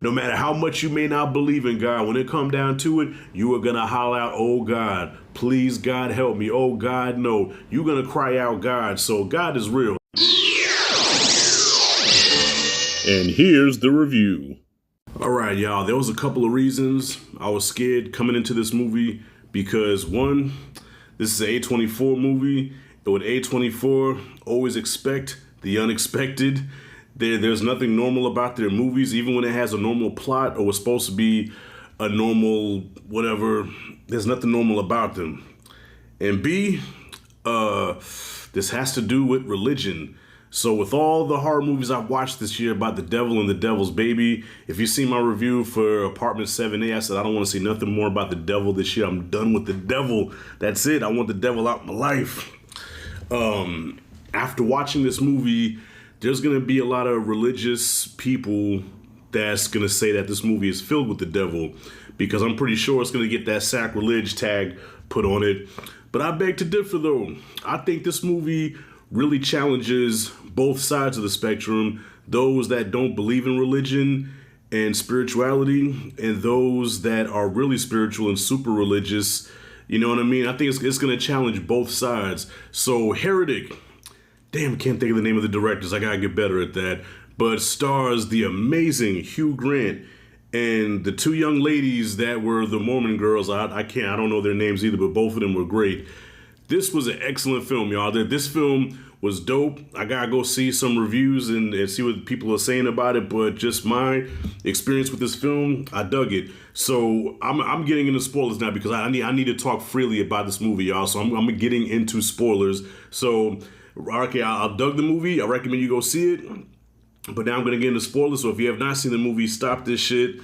No matter how much you may not believe in God, when it come down to it, you are gonna holler out, "Oh God, please God help me. Oh God, no." You're gonna cry out God. So God is real. And here's the review. All right, y'all. There was a couple of reasons I was scared coming into this movie because one, this is an A24 movie. And with A24, always expect the unexpected. There's nothing normal about their movies, even when it has a normal plot or was supposed to be a normal whatever. There's nothing normal about them. And B, this has to do with religion. So with all the horror movies I've watched this year about the devil and the devil's baby, if you see my review for Apartment 7A, I said I don't want to see nothing more about the devil this year. I'm done with the devil. That's it. I want the devil out of my life. After watching this movie, there's going to be a lot of religious people that's going to say that this movie is filled with the devil because I'm pretty sure it's going to get that sacrilege tag put on it. But I beg to differ, though. I think this movie really challenges both sides of the spectrum, those that don't believe in religion and spirituality and those that are really spiritual and super religious. You know what I mean? I think it's going to challenge both sides. So Heretic, damn, I can't think of the name of the directors. I gotta get better at that. But stars the amazing Hugh Grant and the two young ladies that were the Mormon girls. I don't know their names either, but both of them were great. This was an excellent film, y'all. This film was dope. I gotta go see some reviews and see what people are saying about it. But just my experience with this film, I dug it. So I'm getting into spoilers now because I need to talk freely about this movie, y'all. So I'm getting into spoilers. So okay, I'll dug the movie. I recommend you go see it. But now I'm going to get into spoilers. So if you have not seen the movie, stop this shit.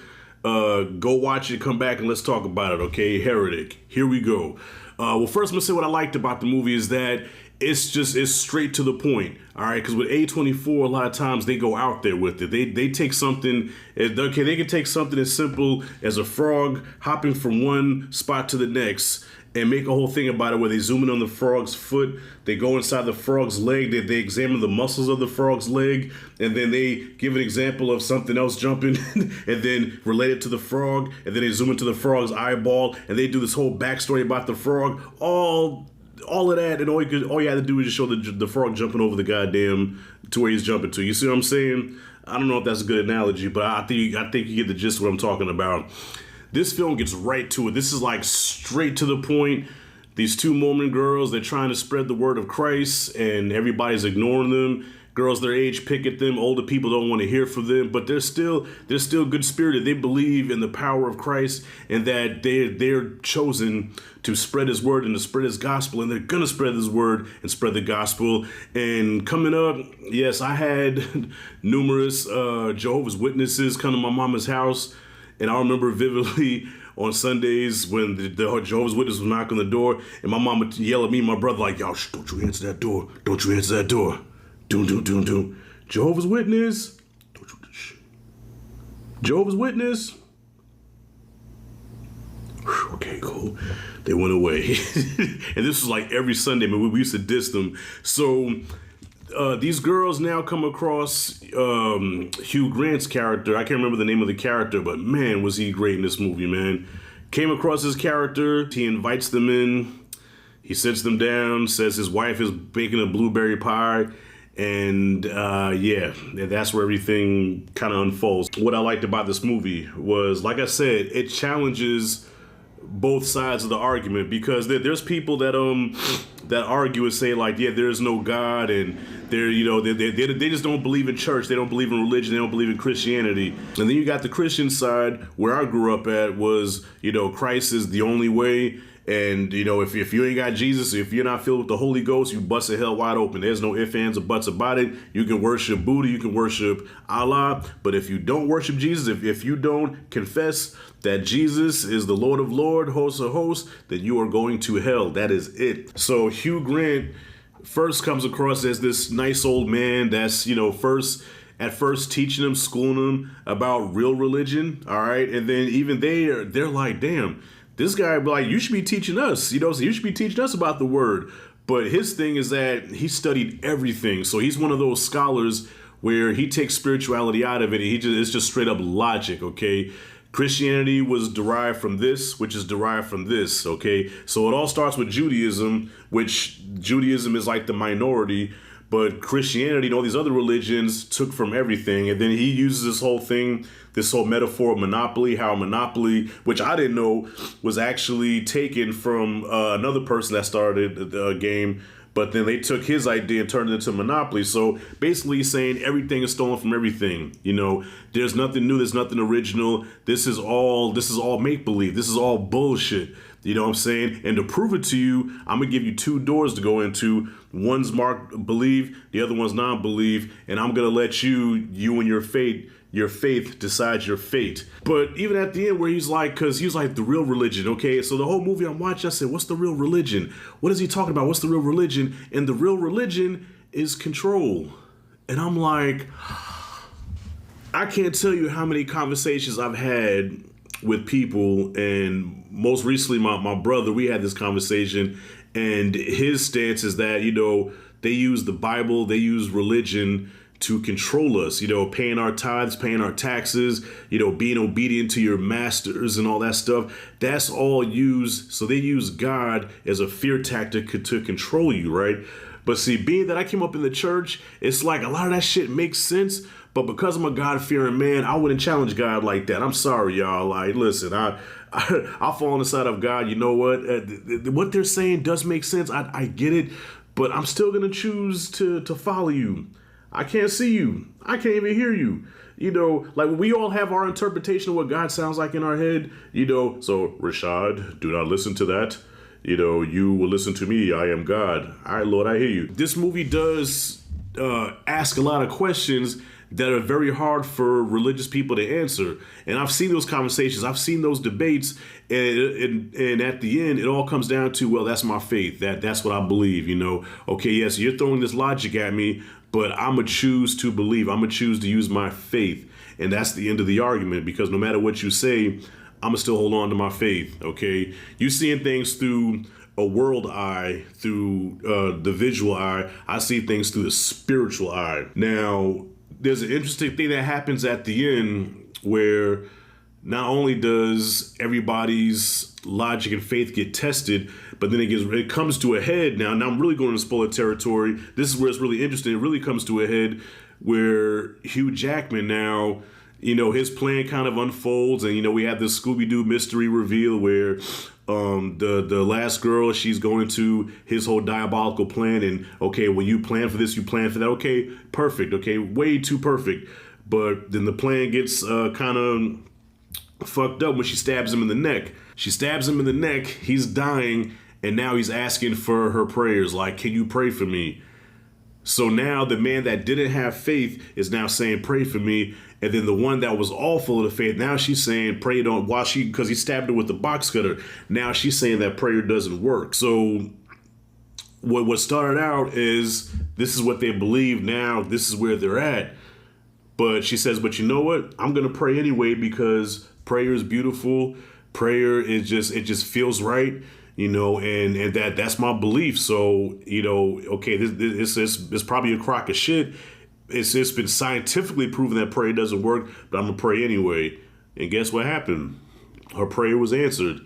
Go watch it, come back, and let's talk about it, okay? Heretic. Here we go. Well, first I'm going to say what I liked about the movie is that it's straight to the point, all right? Because with A24, a lot of times they go out there with it. They take something, okay, they can take something as simple as a frog hopping from one spot to the next and make a whole thing about it where they zoom in on the frog's foot, they go inside the frog's leg, they examine the muscles of the frog's leg, and then they give an example of something else jumping and then relate it to the frog, and then they zoom into the frog's eyeball, and they do this whole backstory about the frog, all of that, and all you had to do is just show the frog jumping over the goddamn to where he's jumping to. You see what I'm saying? I don't know if that's a good analogy, but I think you get the gist of what I'm talking about. This film gets right to it. This is like straight to the point. These two Mormon girls, they're trying to spread the word of Christ and everybody's ignoring them. Girls their age pick at them. Older people don't want to hear from them, but they're still good spirited. They believe in the power of Christ and that they're chosen to spread his word and to spread his gospel, and they're going to spread his word and spread the gospel. And coming up, yes, I had numerous Jehovah's Witnesses come to my mama's house. And I remember vividly on Sundays when the Jehovah's Witness would knock on the door and my mom would yell at me and my brother like, "Yo, don't you answer that door. Don't you answer that door. Doom. Jehovah's Witness. Jehovah's Witness." Whew, okay, cool. They went away. And this was like every Sunday, man. We used to diss them. So these girls now come across Hugh Grant's character. I can't remember the name of the character, but man, was he great in this movie, man. Came across his character. He invites them in. He sits them down, says his wife is baking a blueberry pie. And that's where everything kind of unfolds. What I liked about this movie was, like I said, it challenges both sides of the argument because there's people that argue and say like, yeah, there's no God, and they just don't believe in church, they don't believe in religion, they don't believe in Christianity. And then you got the Christian side where I grew up at was, Christ is the only way. And, if you ain't got Jesus, if you're not filled with the Holy Ghost, you bust the hell wide open. There's no ifs, ands, or buts about it. You can worship Buddha, you can worship Allah. But if you don't worship Jesus, if you don't confess that Jesus is the Lord of Lords, host of hosts, then you are going to hell. That is it. So Hugh Grant first comes across as this nice old man that's, at first teaching them, schooling them about real religion. All right. And then even they're like, damn, this guy, like, you should be teaching us, so you should be teaching us about the word. But his thing is that he studied everything. So he's one of those scholars where he takes spirituality out of it. It's just straight up logic, okay? Christianity was derived from this, which is derived from this, okay? So it all starts with Judaism, which Judaism is like the minority, but Christianity and all these other religions took from everything. And then he uses this whole thing, this whole metaphor of monopoly, how monopoly, which I didn't know was actually taken from another person that started the game, but then they took his idea and turned it into monopoly. So basically he's saying everything is stolen from everything. You know, there's nothing new, there's nothing original. This is all make-believe. This is all bullshit. You know what I'm saying? And to prove it to you, I'm going to give you 2 doors to go into. One's marked believe, the other one's non-believe. And I'm going to let you and your faith decides your fate. But even at the end where he's like, because he was like the real religion, okay? So the whole movie I'm watching, I said, what's the real religion? What is he talking about? What's the real religion? And the real religion is control. And I'm like, I can't tell you how many conversations I've had with people, and most recently my brother, we had this conversation, and his stance is that, you know, they use the Bible, they use religion to control us, you know, paying our tithes, paying our taxes, you know, being obedient to your masters and all that stuff. That's all used. So they use God as a fear tactic to control you, right? But see, being that I came up in the church, it's like a lot of that shit makes sense. But because I'm a God-fearing man, I wouldn't challenge God like that. I'm sorry, y'all. Like, listen, I'll fall on the side of God. You know what? What they're saying does make sense. I get it. But I'm still going to choose to follow you. I can't see you. I can't even hear you. You know, like we all have our interpretation of what God sounds like in our head. You know, so Rashad, do not listen to that. You know, you will listen to me. I am God. All right, Lord, I hear you. This movie does ask a lot of questions that are very hard for religious people to answer. And I've seen those conversations. I've seen those debates. And at the end, it all comes down to, well, that's my faith. That's what I believe, you know. Okay, yes, you're throwing this logic at me, but I'm going to choose to believe. I'm going to choose to use my faith. And that's the end of the argument, because no matter what you say, I'm going to still hold on to my faith, okay? You seeing things through a world eye, through the visual eye. I see things through the spiritual eye. Now, there's an interesting thing that happens at the end where not only does everybody's logic and faith get tested, but then it comes to a head. Now I'm really going to spoiler territory. This is where it's really interesting. It really comes to a head where Hugh Jackman now, you know, his plan kind of unfolds, and, you know, we have this Scooby-Doo mystery reveal where the last girl, she's going to his whole diabolical plan, and okay, when you plan for this, you plan for that. Okay, perfect. Okay, way too perfect. But then the plan gets kind of fucked up when she stabs him in the neck. She stabs him in the neck. He's dying, and now he's asking for her prayers. Like, can you pray for me? So now the man that didn't have faith is now saying, pray for me. And then the one that was all full of the faith, now she's saying, pray don't, because he stabbed her with the box cutter. Now she's saying that prayer doesn't work. So what started out is, this is what they believe. Now this is where they're at. But she says, but you know what? I'm going to pray anyway, because prayer is beautiful. Prayer is it just feels right. You know, and that's my belief. So, you know, okay, this probably a crock of shit. It's been scientifically proven that prayer doesn't work, but I'm gonna pray anyway. And guess what happened? Her prayer was answered.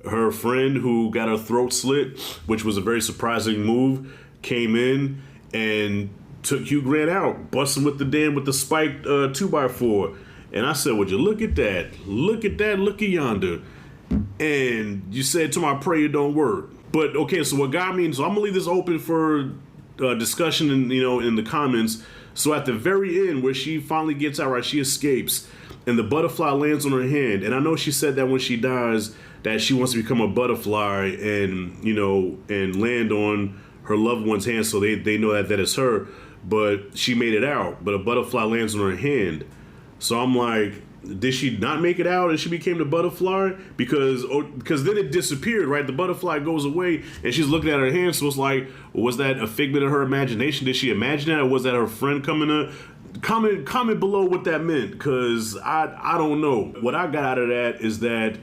Her friend who got her throat slit, which was a very surprising move, came in and took Hugh Grant out, busting with the spiked 2x4. And I said, would you look at that? Look at that, look at yonder. And you said to my prayer don't work. But okay, so what got me, so I'm gonna leave this open for discussion in the comments. So at the very end, where she finally gets out, right, she escapes, and the butterfly lands on her hand. And I know she said that when she dies, that she wants to become a butterfly and and land on her loved one's hand, so they know that is her. But she made it out, but a butterfly lands on her hand. So I'm like, did she not make it out and she became the butterfly? Because then it disappeared, right? The butterfly goes away and she's looking at her hand. So it's like, was that a figment of her imagination? Did she imagine that? Or was that her friend coming to? Comment below what that meant, because I don't know. What I got out of that is that,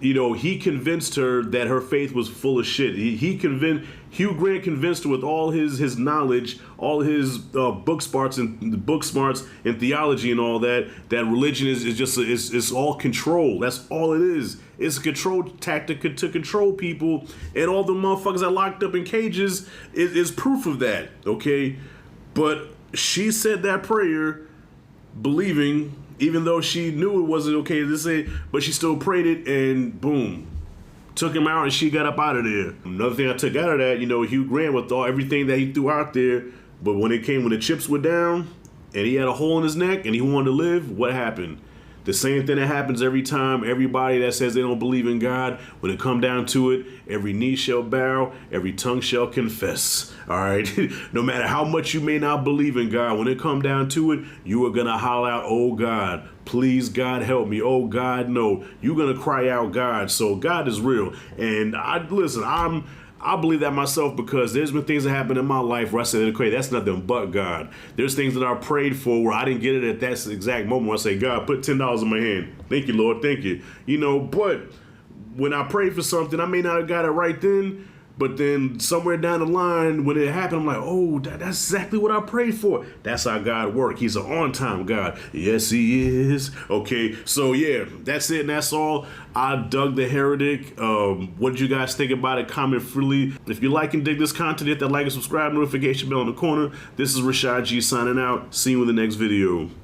he convinced her that her faith was full of shit. Hugh Grant convinced her with all his knowledge, all his book smarts and theology and all that religion is just it's all control. That's all it is. It's a control tactic to control people, and all the motherfuckers that locked up in cages is proof of that. Okay, but she said that prayer, believing, even though she knew it wasn't okay to say, but she still prayed it, and boom, took him out, and she got up out of there. Another thing I took out of that, Hugh Grant with everything that he threw out there, but when the chips were down, and he had a hole in his neck, and he wanted to live, what happened? The same thing that happens every time. Everybody that says they don't believe in God, when it come down to it, every knee shall bow, every tongue shall confess. All right? No matter how much you may not believe in God, when it come down to it, you are going to holler out, oh God, please God help me. Oh God, no. You're going to cry out God. So God is real. And I believe that myself, because there's been things that happened in my life where I said, okay, that's nothing but God. There's things that I prayed for where I didn't get it at that exact moment where I say, God, put $10 in my hand. Thank you, Lord. Thank you. But when I prayed for something, I may not have got it right then, but then somewhere down the line, when it happened, I'm like, oh, that's exactly what I prayed for. That's how God works. He's an on-time God. Yes, he is. Okay, so yeah, that's it, and that's all. I dug the Heretic. What did you guys think about it? Comment freely. If you like and dig this content, hit that like and subscribe notification bell in the corner. This is Rashad G signing out. See you in the next video.